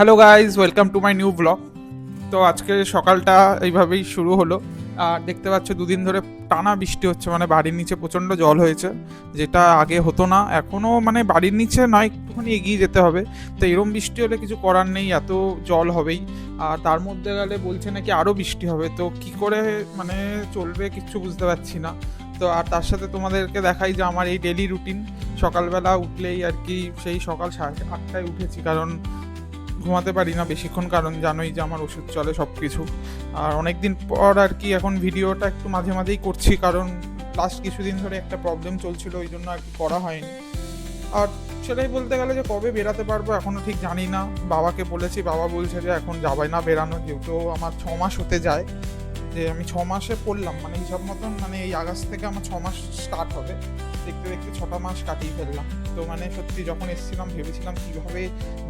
Hello guys, welcome to my new blog. তো আজকে সকালটা এইভাবেই শুরু হলো। আর দেখতে পাচ্ছ দুদিন ধরে টানা বৃষ্টি হচ্ছে, মানে বাড়ির নিচে প্রচণ্ড জল হয়েছে, যেটা আগে হতো না। এখনও মানে বাড়ির নিচে নয়, একটুখানি এগিয়ে যেতে হবে। তো এরম বৃষ্টি হলে কিছু করার নেই, এত জল হবেই। আর তার মধ্যে গেলে বলছে নাকি আরও বৃষ্টি হবে, তো কি করে মানে চলবে কিচ্ছু বুঝতে পারছি না। তো আর তার সাথে তোমাদেরকে দেখাই যে আমার এই ডেলি রুটিন। সকালবেলা উঠলেই আর কি সেই সকাল 8:30টায় উঠেছি, কারণ ঘুমাতে পারি না বেশিক্ষণ, কারণ জানোই যে আমার ওষুধ চলে সব কিছু। আর অনেক দিন পর আর কি এখন ভিডিওটা একটু মাঝে মাঝেই করছি, কারণ লাস্ট কিছুদিন ধরে একটা প্রবলেম চলছিল, ওই জন্য আর কি করা হয়নি। আর সেটাই বলতে গেলে যে কবে বেরাতে পারবো এখনও ঠিক জানি না। বাবাকে বলেছি, বাবা বলছে যে এখন যাবে না বেরানো, যেহেতু আমার 6 মাস হতে যায়। যে আমি 6 মাসে পড়লাম, মানে হিসাব মতন মানে এই আগস্ট থেকে আমার 6 মাস স্টার্ট হবে। দেখতে দেখতে 6টা মাস কাটিয়ে ফেললাম। তো মানে সত্যি যখন এসেছিলাম ভেবেছিলাম কিভাবে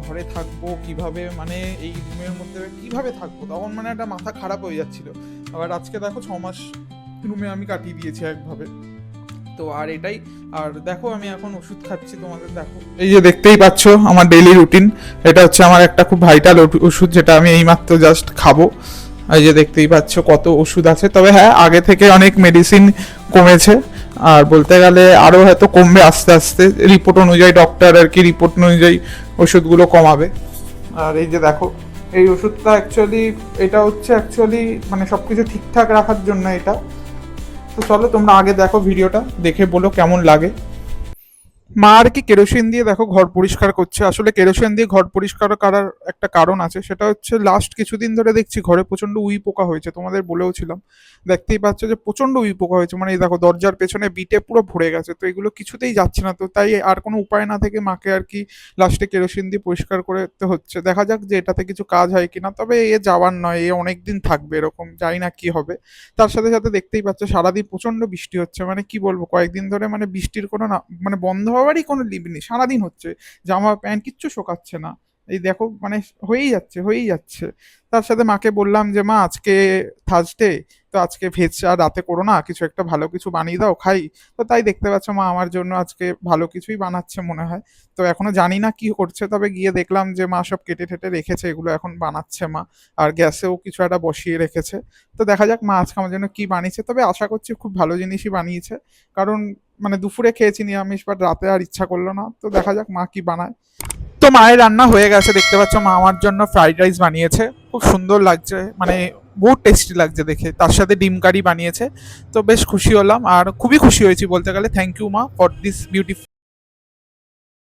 ঘরে থাকবো, কিভাবে মানে এই রুমের মধ্যে কিভাবে থাকবো, তখন মানে একটা মাথা খারাপ হয়ে যাচ্ছিল। আবার আজকে দেখো 6 মাস রুমে আমি কাটিয়ে দিয়েছি একভাবে। তো আর এটাই। আর দেখো আমি এখন ওষুধ খাচ্ছি, তোমাদের দেখো এই যে দেখতেই পাচ্ছ আমার ডেইলি রুটিন। এটা হচ্ছে আমার একটা খুব ভাইটাল ওষুধ, যেটা আমি এইমাত্র জাস্ট খাবো। এই যে দেখতেই পাচ্ছ কত ওষুধ আছে, তবে হ্যাঁ আগে থেকে অনেক মেডিসিন কমেছে। আর বলতে গেলে আরও হয়তো কমবে আস্তে আস্তে, রিপোর্ট অনুযায়ী ডক্টর আর কি রিপোর্ট অনুযায়ী ওষুধগুলো কমাবে। আর এই যে দেখো এই ওষুধটা অ্যাকচুয়ালি, এটা হচ্ছে অ্যাকচুয়ালি মানে সব কিছু ঠিকঠাক রাখার জন্য এটা। তো চলো তোমরা আগে দেখো ভিডিওটা, দেখে বলো কেমন লাগে। মা আর কি কেরোসিন দিয়ে দেখো ঘর পরিষ্কার করছে। আসলে কেরোসিন দিয়ে ঘর পরিষ্কার করার একটা কারণ আছে, সেটা হচ্ছে লাস্ট কিছুদিন ধরে দেখছি ঘরে প্রচন্ড উই পোকা হয়েছে, তোমাদের বলেওছিলাম। দেখতেই পাচ্ছ যে প্রচন্ড উই পোকা হয়েছে, মানে এই দেখো দরজার পেছনে বিটে পুরো ভরে গেছে। তো এগুলো কিছুতেই যাচ্ছে না, তো তাই আর কোনো উপায় না থেকে মাকে আর কি লাস্টে কেরোসিন দিয়ে পরিষ্কার করতে হচ্ছে। দেখা যাক যে এটাতে কিছু কাজ হয় কিনা, তবে এ যাওয়ার নয়, এ অনেক দিন থাকবে এরকম, জানি না কি হবে। তার সাথে সাথে দেখতেই পাচ্ছ সারাদিন প্রচন্ড বৃষ্টি হচ্ছে, মানে কি বলবো, কয়েকদিন ধরে মানে বৃষ্টির কোনো না মানে বন্ধ হওয়ারই কোনো লিমিট নেই, সারাদিন হচ্ছে। জামা প্যান্ট কিচ্ছু শোকাচ্ছে না। এই দেখো মানে হয়েই যাচ্ছে। তার সাথে মাকে বললাম যে মা আজকে থার্সডে, তো আজকে ভেজ আর রাতে করো না, কিছু একটা ভালো কিছু বানিয়ে দাও খাই। তো তাই দেখতে পাচ্ছ মা আমার জন্য আজকে ভালো কিছুই বানাচ্ছে মনে হয়। তো এখনো জানি না কি করছে, তবে গিয়ে দেখলাম যে মা সব কেটে টেটে রেখেছে, এগুলো এখন বানাচ্ছে মা। আর গ্যাসেও কিছু একটা বসিয়ে রেখেছে। তো দেখা যাক মা আজকে আমার জন্য কি বানিয়েছে, তবে আশা করছি খুব ভালো জিনিসই বানিয়েছে। কারণ মানে দুপুরে খেয়েছি নিরামিষ, বাট রাতে আর ইচ্ছা করলো না, তো দেখা যাক মা কি বানায়। তো মায়ের রান্না হয়ে গেছে, দেখতে পাচ্ছ মা আমার জন্য ফ্রাইড রাইস বানিয়েছে, খুব সুন্দর লাগছে, মানে বহুত টেস্টি লাগছে দেখে। তার সাথে ডিম কারি বানিয়েছে। তো বেশ খুশি হলাম, আর খুবই খুশি হয়েছি বলতে গেলে। থ্যাংক ইউ মা ফর দিস বিউটিফুল